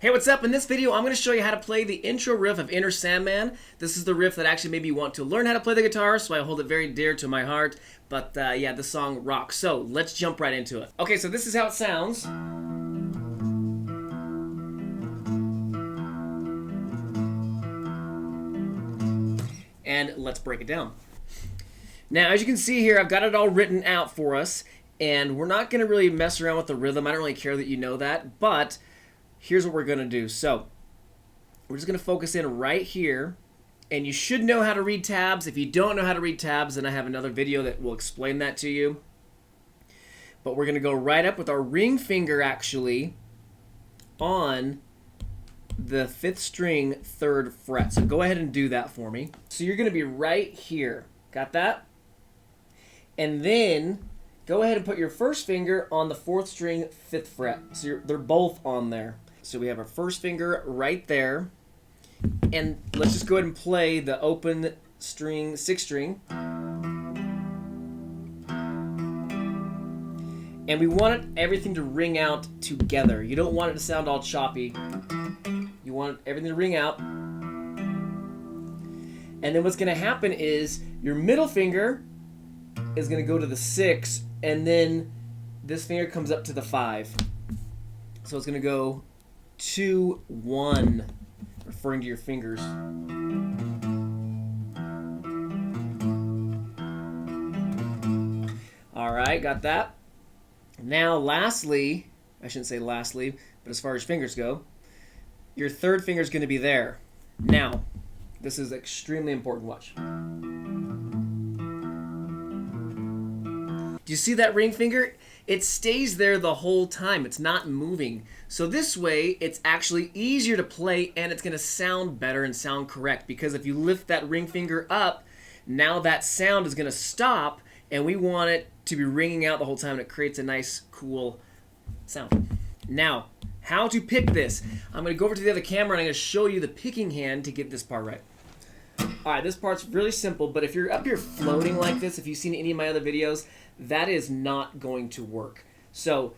Hey, what's up? In this video, I'm going to show you how to play the intro riff of Enter Sandman. This is the riff that actually made me want to learn how to play the guitar, so I hold it very dear to my heart. But yeah, this song rocks. So let's jump right into it. Okay, so this is how it sounds. And let's break it down. Now, as you can see here, I've got it all written out for us, and we're not going to really mess around with the rhythm. I don't really care that you know that, but here's what we're going to do. So we're just going to focus in right here, and you should know how to read tabs. If you don't know how to read tabs, then I have another video that will explain that to you. But we're going to go right up with our ring finger actually on the 5th string 3rd fret. So go ahead and do that for me. So you're going to be right here. Got that? And then go ahead and put your first finger on the 4th string 5th fret. So they're both on there. So we have our first finger right there. And let's just go ahead and play the open string, 6th string. And we want everything to ring out together. You don't want it to sound all choppy. You want everything to ring out. And then what's going to happen is your middle finger is going to go to the 6, and then this finger comes up to the 5. So it's going to go 2, 1, referring to your fingers. All right, got that? Now, lastly, I shouldn't say lastly, but as far as fingers go, your 3rd finger is going to be there. Now, this is extremely important. Watch. Do you see that ring finger? It stays there the whole time. It's not moving. So this way, it's actually easier to play, and it's going to sound better and sound correct, because if you lift that ring finger up, now that sound is going to stop, and we want it to be ringing out the whole time, and it creates a nice, cool sound. Now, how to pick this. I'm going to go over to the other camera, and I'm going to show you the picking hand to get this part right. Alright, this part's really simple, but if you're up here floating like this, if you've seen any of my other videos, that is not going to work. So,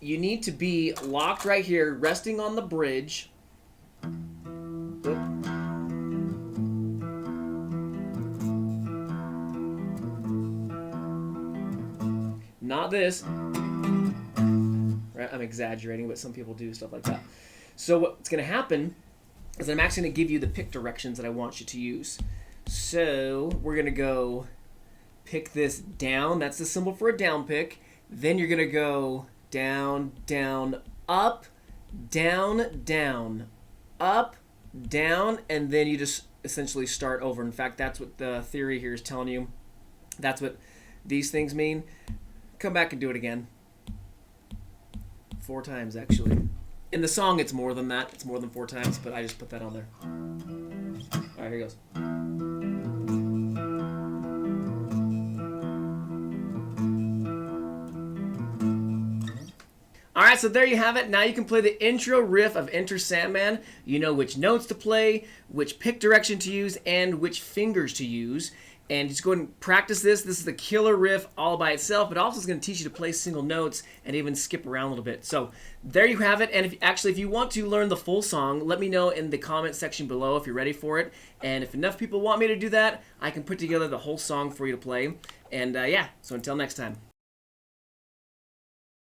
you need to be locked right here, resting on the bridge. Not this. Right? I'm exaggerating, but some people do stuff like that. So what's going to happen is I'm actually going to give you the pick directions that I want you to use. So we're going to go pick this down. That's the symbol for a down pick. Then you're going to go down, down, up, down, down, up, down, and then you just essentially start over. In fact, that's what the theory here is telling you. That's what these things mean. Come back and do it again. 4 times, actually. In the song, it's more than that. It's more than 4 times, but I just put that on there. All right, here goes. All right, so there you have it. Now you can play the intro riff of Enter Sandman. You know which notes to play, which pick direction to use, and which fingers to use. And just go ahead and practice this. This is the killer riff all by itself, but also it's going to teach you to play single notes and even skip around a little bit. So there you have it. And if you want to learn the full song, let me know in the comment section below if you're ready for it. And if enough people want me to do that, I can put together the whole song for you to play. And yeah, so until next time.